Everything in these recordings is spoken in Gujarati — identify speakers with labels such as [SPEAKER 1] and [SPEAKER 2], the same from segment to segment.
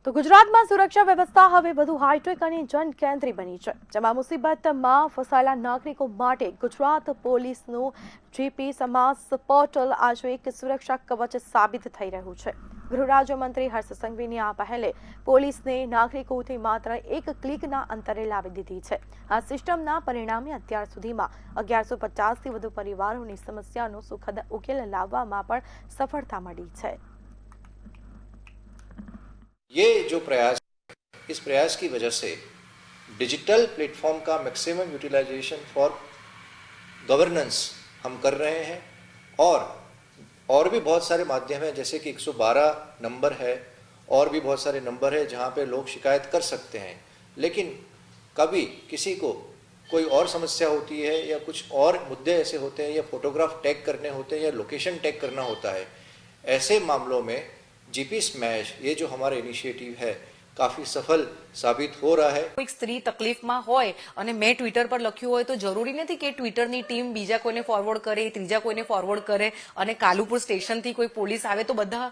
[SPEAKER 1] તો ગુજરાતમાં સુરક્ષા વ્યવસ્થા હવે વધુ હાઈટેક અને જનકેન્દ્રી બની છે, જેમાં મુસીબતમાં ફસાયેલા નાગરિકો માટે ગુજરાત પોલીસનું જીપી સમાસ પોર્ટલ આજે એક સુરક્ષા કવચ સાબિત થઈ રહ્યું છે। ગૃહ રાજ્યમંત્રી હર્ષ સંઘવીની આ પહેલે પોલીસને નાગરિકોથી માત્ર એક ક્લિકના અંતરે લાવી દીધી છે। આ સિસ્ટમના પરિણામે અત્યાર સુધીમાં 1150થી વધુ પરિવારોની સમસ્યાનો સુખદ ઉકેલ લાવવામાં પણ સફળતા મળી છે।
[SPEAKER 2] ये जो प्रयास, इस प्रयास की वजह से डिजिटल प्लेटफॉर्म का मैक्सिमम यूटिलाइजेशन फॉर गवर्नेंस हम कर रहे हैं और भी बहुत सारे माध्यम हैं, जैसे कि 112 नंबर है और भी बहुत सारे नंबर है जहाँ पे लोग शिकायत कर सकते हैं। लेकिन कभी किसी को कोई और समस्या होती है या कुछ और मुद्दे ऐसे होते हैं या फोटोग्राफ टैग करने होते हैं या लोकेशन टैग करना होता है, ऐसे मामलों में जीपी स्मैश ये जो हमारा इनिशिएटिव है काफ़ी सफल साबित हो रहा है।
[SPEAKER 3] कोई स्त्री तकलीफમાં હોય અને મેં ટ્વિટર પર લખ્યું હોય તો જરૂરી નથી કે ટ્વિટરની ટીમ બીજા કોઈને ફોરવર્ડ કરે, ત્રીજા કોઈને ફોરવર્ડ કરે અને કાલુપુર સ્ટેશનથી કોઈ પોલીસ આવે તો બધા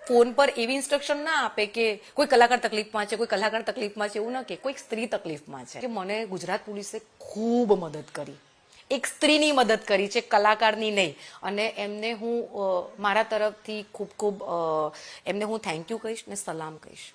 [SPEAKER 3] ફોન પર એવી ઇન્સ્ટ્રક્શન ના આપે કે કોઈ કલાકાર તકલીફમાં છે, કોઈ કલાકાર તકલીફમાં છે, એવું ના કે કોઈ સ્ત્રી તકલીફમાં છે। કે મને ગુજરાત પોલીસે ખૂબ મદદ કરી, એક સ્ત્રીની મદદ કરી છે, કલાકારની નહીં, અને એમને હું મારા તરફથી ખૂબ ખૂબ એમને હું થેન્ક યુ કહીશ ને સલામ કહીશ।